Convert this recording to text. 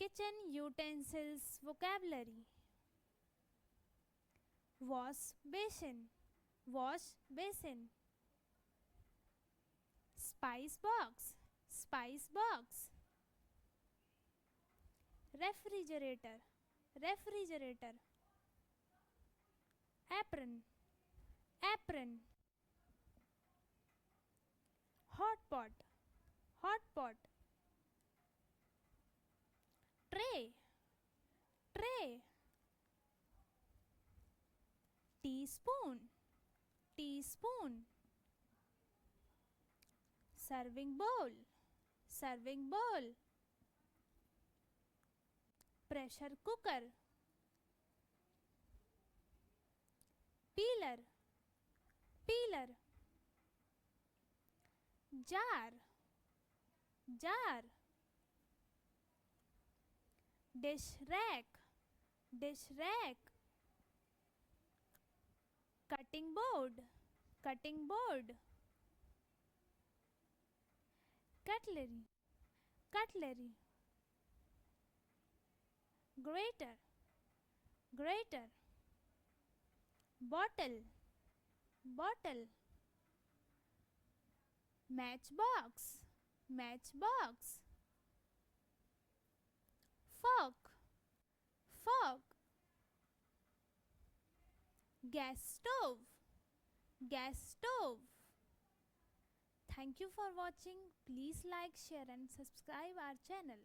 Kitchen utensils vocabulary. Wash basin, wash basin. Spice box, spice box. Refrigerator, refrigerator. Apron, apron. Hot pot, hot pot. Tray, tray. Teaspoon, teaspoon. Serving bowl, serving bowl. Pressure cooker. Peeler, peeler. Jar, jar. Dish rack, dish rack. Cutting board, cutting board. Cutlery, cutlery. Grater, grater. Bottle, bottle. Matchbox, matchbox. Fork, fork. Gas stove, gas stove. Thank you for watching. Please like, share and subscribe our channel.